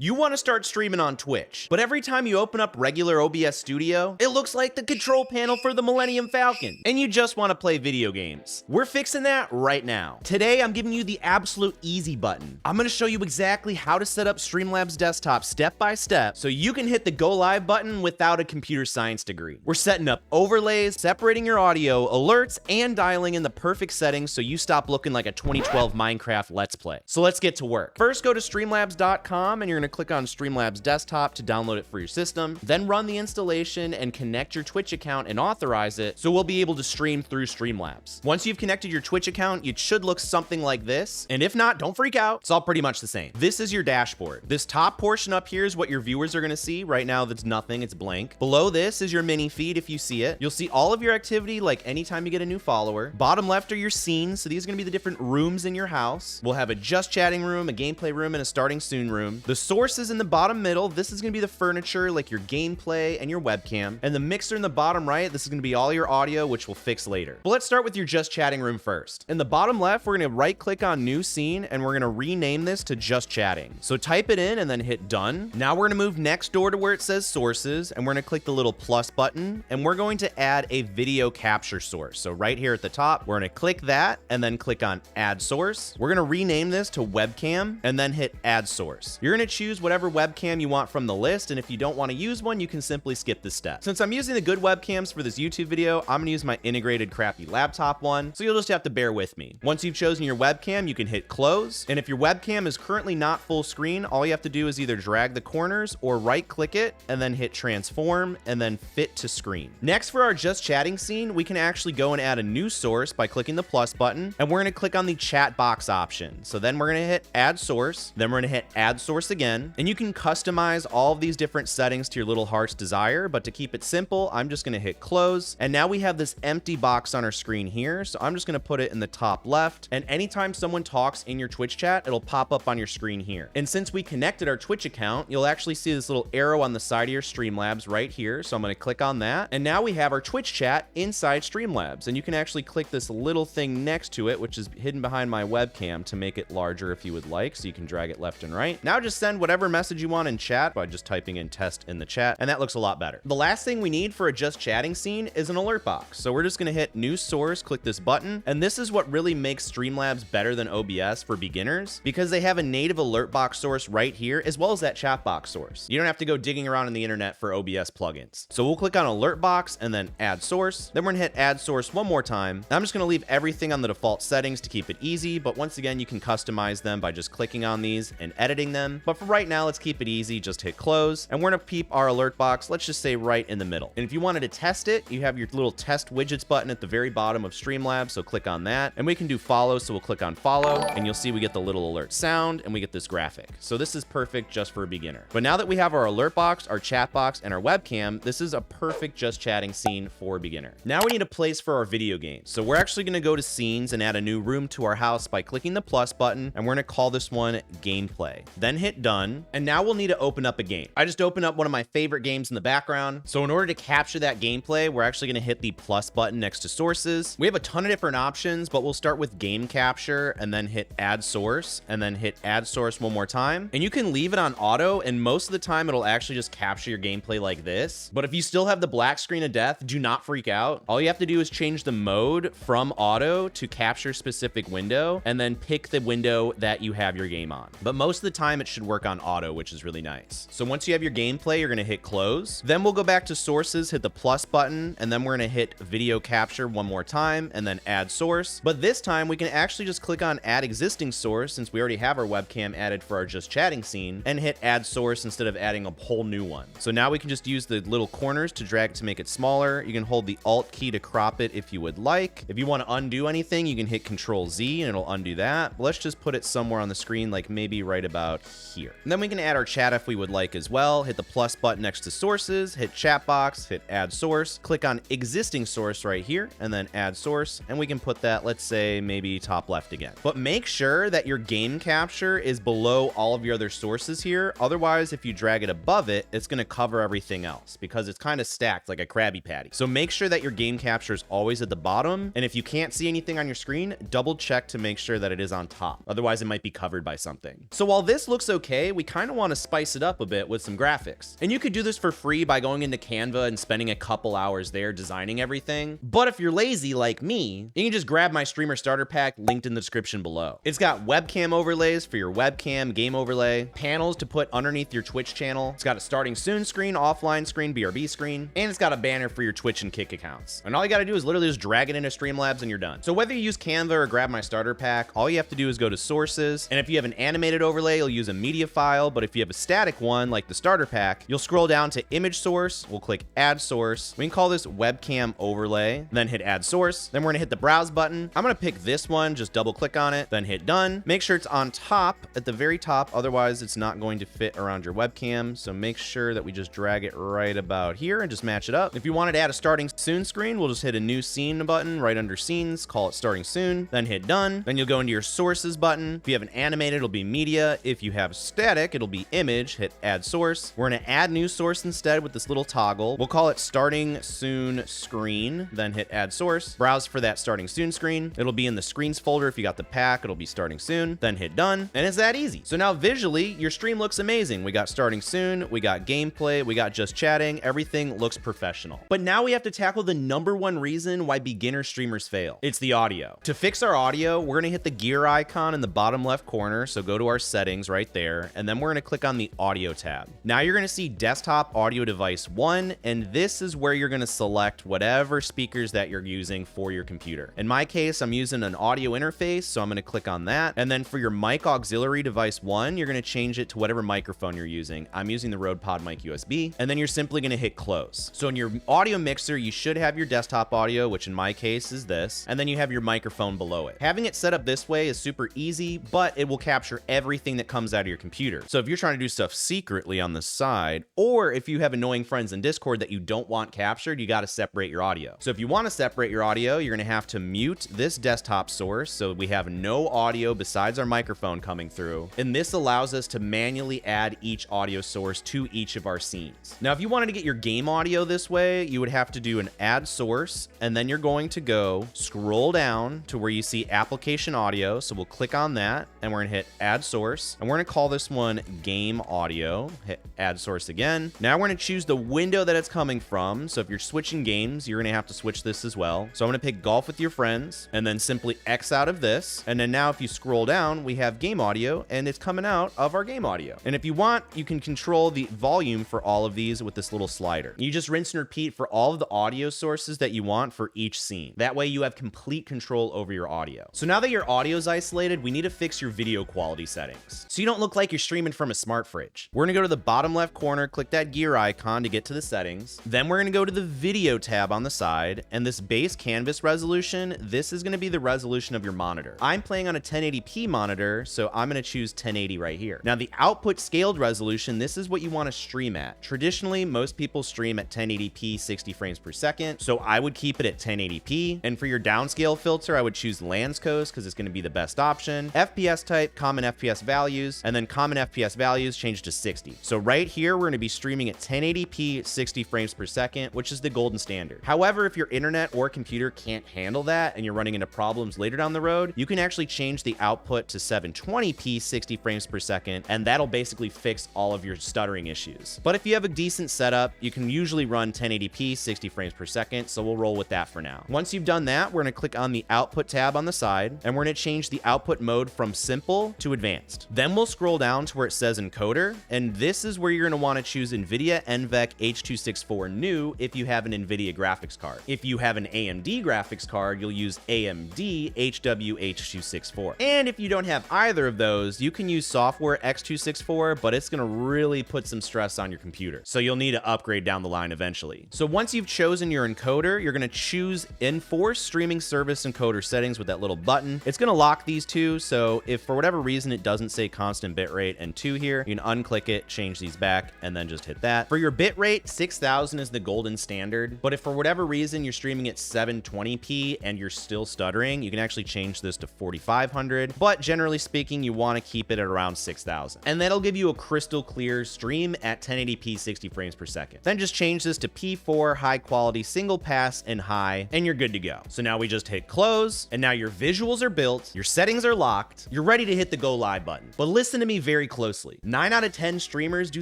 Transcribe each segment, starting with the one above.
You want to start streaming on Twitch, but every time you open up regular OBS Studio, it looks like the control panel for the Millennium Falcon, and you just want to play video games. We're fixing that right now. Today, I'm giving you the absolute easy button. I'm going to show you exactly how to set up Streamlabs Desktop step by step so you can hit the go live button without a computer science degree. We're setting up overlays, separating your audio, alerts, and dialing in the perfect settings so you stop looking like a 2012 Minecraft Let's Play. So let's get to work. First, go to streamlabs.com and you're going to click on Streamlabs Desktop to download it for your system, then run the installation and connect your Twitch account and authorize it so we'll be able to stream through Streamlabs. Once you've connected your Twitch account, it should look something like this, and if not, don't freak out, it's all pretty much the same. This is your dashboard. This top portion up here is what your viewers are going to see. Right now, that's nothing, it's blank. Below this is your mini feed if you see it. You'll see all of your activity like anytime you get a new follower. Bottom left are your scenes, so these are going to be the different rooms in your house. We'll have a just chatting room, a gameplay room, and a starting soon room. The sources in the bottom middle, this is going to be the furniture like your gameplay and your webcam. And the mixer in the bottom right, this is going to be all your audio, which we'll fix later. But let's start with your just chatting room first. In the bottom left, we're going to right click on new scene and we're going to rename this to just chatting. So type it in and then hit done. Now we're going to move next door to where it says sources and we're going to click the little plus button and we're going to add a video capture source. So right here at the top, we're going to click that and then click on add source. We're going to rename this to webcam and then hit add source. You're going to choose whatever webcam you want from the list, and if you don't want to use one, you can simply skip this step. Since I'm using the good webcams for this YouTube video, I'm going to use my integrated crappy laptop one, so you'll just have to bear with me. Once you've chosen your webcam, you can hit close, and if your webcam is currently not full screen, all you have to do is either drag the corners or right click it and then hit transform and then fit to screen. Next, for our just chatting scene, we can actually go and add a new source by clicking the plus button, and we're going to click on the chat box option. So then we're going to hit add source, then we're going to hit add source again, and you can customize all of these different settings to your little heart's desire, but to keep it simple, I'm just going to hit close, and now we have this empty box on our screen here, so I'm just going to put it in the top left, and anytime someone talks in your Twitch chat, it'll pop up on your screen here. And since we connected our Twitch account, you'll actually see this little arrow on the side of your Streamlabs right here, so I'm going to click on that, and now we have our Twitch chat inside Streamlabs, and you can actually click this little thing next to it, which is hidden behind my webcam, to make it larger if you would like, so you can drag it left and right. Now just send whatever message you want in chat by just typing in test in the chat, and that looks a lot better. The last thing we need for a just chatting scene is an alert box. So we're just going to hit new source, click this button, and this is what really makes Streamlabs better than OBS for beginners, because they have a native alert box source right here, as well as that chat box source. You don't have to go digging around in the internet for OBS plugins. So we'll click on alert box and then add source. Then we're going to hit add source one more time. I'm just going to leave everything on the default settings to keep it easy, but once again, you can customize them by just clicking on these and editing them. But for right now, let's keep it easy. Just hit close, and we're going to keep our alert box, let's just say right in the middle. And if you wanted to test it, you have your little test widgets button at the very bottom of Streamlabs, so click on that. And we can do follow, so we'll click on follow, and you'll see we get the little alert sound, and we get this graphic. So this is perfect just for a beginner. But now that we have our alert box, our chat box, and our webcam, this is a perfect just chatting scene for a beginner. Now we need a place for our video games. So we're actually going to go to scenes and add a new room to our house by clicking the plus button, and we're going to call this one gameplay. Then hit done, and now we'll need to open up a game. I just opened up one of my favorite games in the background. So in order to capture that gameplay, we're actually going to hit the plus button next to sources. We have a ton of different options, but we'll start with game capture and then hit add source and then hit add source one more time. And you can leave it on auto, and most of the time it'll actually just capture your gameplay like this. But if you still have the black screen of death, do not freak out. All you have to do is change the mode from auto to capture specific window and then pick the window that you have your game on. But most of the time it should work on auto, which is really nice. So once you have your gameplay, you're going to hit close. Then we'll go back to sources, hit the plus button, and then we're going to hit video capture one more time and then add source. But this time we can actually just click on add existing source, since we already have our webcam added for our just chatting scene, and hit add source instead of adding a whole new one. So now we can just use the little corners to drag to make it smaller. You can hold the alt key to crop it if you would like. If you want to undo anything, you can hit Control Z and it'll undo that. But let's just put it somewhere on the screen, like maybe right about here. And then we can add our chat if we would like as well. Hit the plus button next to sources, hit chat box, hit add source, click on existing source right here, and then add source. And we can put that, let's say maybe top left again. But make sure that your game capture is below all of your other sources here. Otherwise, if you drag it above it, it's going to cover everything else because it's kind of stacked like a Krabby Patty. So make sure that your game capture is always at the bottom. And if you can't see anything on your screen, double check to make sure that it is on top. Otherwise, it might be covered by something. So while this looks okay, today we kind of want to spice it up a bit with some graphics. And you could do this for free by going into Canva and spending a couple hours there designing everything. But if you're lazy like me, you can just grab my streamer starter pack linked in the description below. It's got webcam overlays for your webcam, game overlay, panels to put underneath your Twitch channel. It's got a starting soon screen, offline screen, BRB screen, and it's got a banner for your Twitch and Kick accounts. And all you got to do is literally just drag it into Streamlabs and you're done. So whether you use Canva or grab my starter pack, all you have to do is go to sources. And if you have an animated overlay, you'll use a media file. But if you have a static one, like the starter pack, you'll scroll down to image source. We'll click add source. We can call this webcam overlay, then hit add source. Then we're gonna hit the browse button. I'm gonna pick this one, just double click on it, then hit done. Make sure it's on top, at the very top, otherwise it's not going to fit around your webcam. So make sure that we just drag it right about here and just match it up. If you wanted to add a starting soon screen, we'll just hit a new scene button right under scenes, call it starting soon, then hit done. Then you'll go into your sources button. If you have an animated, it'll be media. If you have static, it'll be image, hit add source. We're gonna add new source instead with this little toggle. We'll call it starting soon screen, then hit add source. Browse for that starting soon screen. It'll be in the screens folder. If you got the pack, it'll be starting soon, then hit done. And it's that easy. So now visually, your stream looks amazing. We got starting soon, we got gameplay, we got just chatting. Everything looks professional. But now we have to tackle the #1 reason why beginner streamers fail. It's the audio. To fix our audio, we're gonna hit the gear icon in the bottom left corner. So go to our settings right there, and then we're gonna click on the audio tab. Now you're gonna see desktop audio device 1, and this is where you're gonna select whatever speakers that you're using for your computer. In my case, I'm using an audio interface, so I'm gonna click on that. And then for your mic auxiliary device 1, you're gonna change it to whatever microphone you're using. I'm using the Rode PodMic USB, and then you're simply gonna hit close. So in your audio mixer, you should have your desktop audio, which in my case is this, and then you have your microphone below it. Having it set up this way is super easy, but it will capture everything that comes out of your computer. So if you're trying to do stuff secretly on the side, or if you have annoying friends in Discord that you don't want captured, you got to separate your audio. So if you want to separate your audio, you're going to have to mute this desktop source so we have no audio besides our microphone coming through. And this allows us to manually add each audio source to each of our scenes. Now, if you wanted to get your game audio this way, you would have to do an add source, and then you're going to go scroll down to where you see application audio. So we'll click on that, and we're going to hit add source, and we're going to call this one game audio. Hit add source again. Now we're going to choose the window that it's coming from. So if you're switching games, you're going to have to switch this as well. So I'm going to pick golf with your friends, and then simply X out of this. And then now if you scroll down, we have game audio, and it's coming out of our game audio. And if you want, you can control the volume for all of these with this little slider. You just rinse and repeat for all of the audio sources that you want for each scene. That way you have complete control over your audio. So now that your audio is isolated, we need to fix your video quality settings so you don't look like you're streaming from a smart fridge. We're gonna go to the bottom left corner, click that gear icon to get to the settings. Then we're gonna go to the video tab on the side, and this base canvas resolution, this is gonna be the resolution of your monitor. I'm playing on a 1080p monitor, so I'm gonna choose 1080 right here. Now the output scaled resolution, this is what you wanna stream at. Traditionally, most people stream at 1080p 60 frames per second, so I would keep it at 1080p. And for your downscale filter, I would choose Landscoast because it's gonna be the best option. FPS type, common FPS values, and then common FPS values change to 60. So right here, we're gonna be streaming at 1080p 60 frames per second, which is the golden standard. However, if your internet or computer can't handle that and you're running into problems later down the road, you can actually change the output to 720p 60 frames per second, and that'll basically fix all of your stuttering issues. But if you have a decent setup, you can usually run 1080p 60 frames per second, so we'll roll with that for now. Once you've done that, we're gonna click on the output tab on the side, and we're gonna change the output mode from simple to advanced. Then we'll scroll down to where it says encoder, and this is where you're gonna wanna choose NVIDIA NVENC H.264 new if you have an NVIDIA graphics card. If you have an AMD graphics card, you'll use AMD HW-H264. And if you don't have either of those, you can use software X264, but it's gonna really put some stress on your computer. So you'll need to upgrade down the line eventually. So once you've chosen your encoder, you're gonna choose Enforce Streaming Service Encoder Settings with that little button. It's gonna lock these two, so if for whatever reason it doesn't say constant bitrate and 2 here, you can unclick it, change these back, and then just hit that. For your bitrate, 6000 is the golden standard, but if for whatever reason you're streaming at 720p and you're still stuttering, you can actually change this to 4500, but generally speaking, you wanna keep it at around 6000. And that'll give you a crystal clear stream at 1080p 60 frames per second. Then just change this to P4, high quality, single pass, and high, and you're good to go. So now we just hit close, and now your visuals are built, your settings are locked, you're ready to hit the go live button. But listen to me very very closely. 9 out of 10 streamers do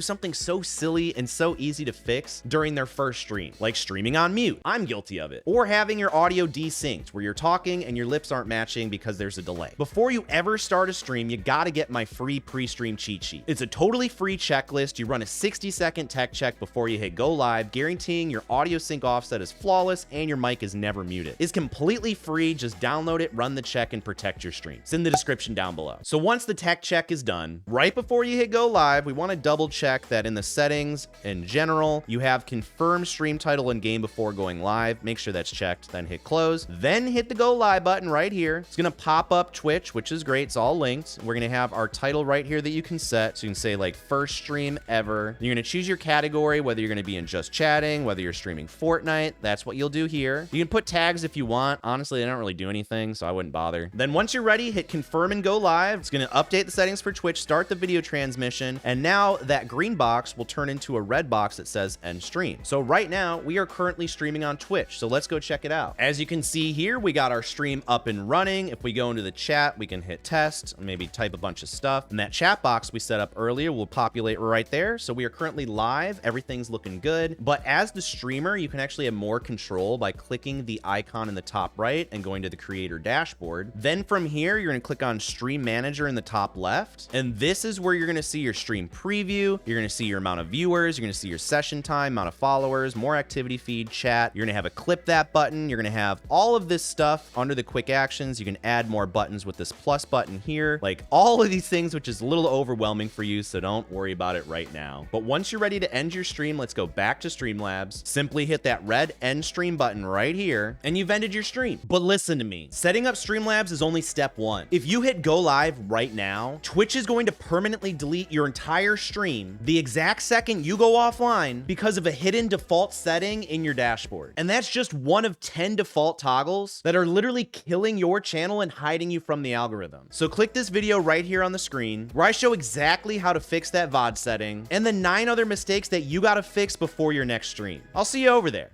something so silly and so easy to fix during their first stream, like streaming on mute. I'm guilty of it. Or having your audio desynced, where you're talking and your lips aren't matching because there's a delay. Before you ever start a stream, you gotta get my free pre-stream cheat sheet. It's a totally free checklist. You run a 60-second tech check before you hit go live, guaranteeing your audio sync offset is flawless and your mic is never muted. It's completely free. Just download it, run the check, and protect your stream. It's in the description down below. So once the tech check is done, right before you hit go live, we want to double check that in the settings in general, you have confirm stream title and game before going live. Make sure that's checked, then hit close, then hit the go live button right here. It's going to pop up Twitch, which is great. It's all linked. We're going to have our title right here that you can set. So you can say like first stream ever. You're going to choose your category, whether you're going to be in just chatting, whether you're streaming Fortnite. That's what you'll do here. You can put tags if you want. Honestly, they don't really do anything, so I wouldn't bother. Then once you're ready, hit confirm and go live. It's going to update the settings for Twitch, start the video transmission, and now that green box will turn into a red box that says end stream. So right now, we are currently streaming on Twitch, so let's go check it out. As you can see here, we got our stream up and running. If we go into the chat, we can hit test, maybe type a bunch of stuff, and that chat box we set up earlier will populate right there. So we are currently live. Everything's looking good. But as the streamer, you can actually have more control by clicking the icon in the top right and going to the creator dashboard. Then from here, you're going to click on Stream Manager in the top left. And this is where you're going to see your stream preview. You're going to see your amount of viewers. You're going to see your session time, amount of followers, more activity feed, chat. You're going to have a clip that button. You're going to have all of this stuff under the quick actions. You can add more buttons with this plus button here, like all of these things, which is a little overwhelming for you. So don't worry about it right now. But once you're ready to end your stream, let's go back to Streamlabs. Simply hit that red end stream button right here, and you've ended your stream. But listen to me, setting up Streamlabs is only step one. If you hit go live right now, Twitch is going to permanently delete your entire stream the exact second you go offline because of a hidden default setting in your dashboard. And that's just one of 10 default toggles that are literally killing your channel and hiding you from the algorithm. So click this video right here on the screen where I show exactly how to fix that VOD setting and the 9 other mistakes that you gotta fix before your next stream. I'll see you over there.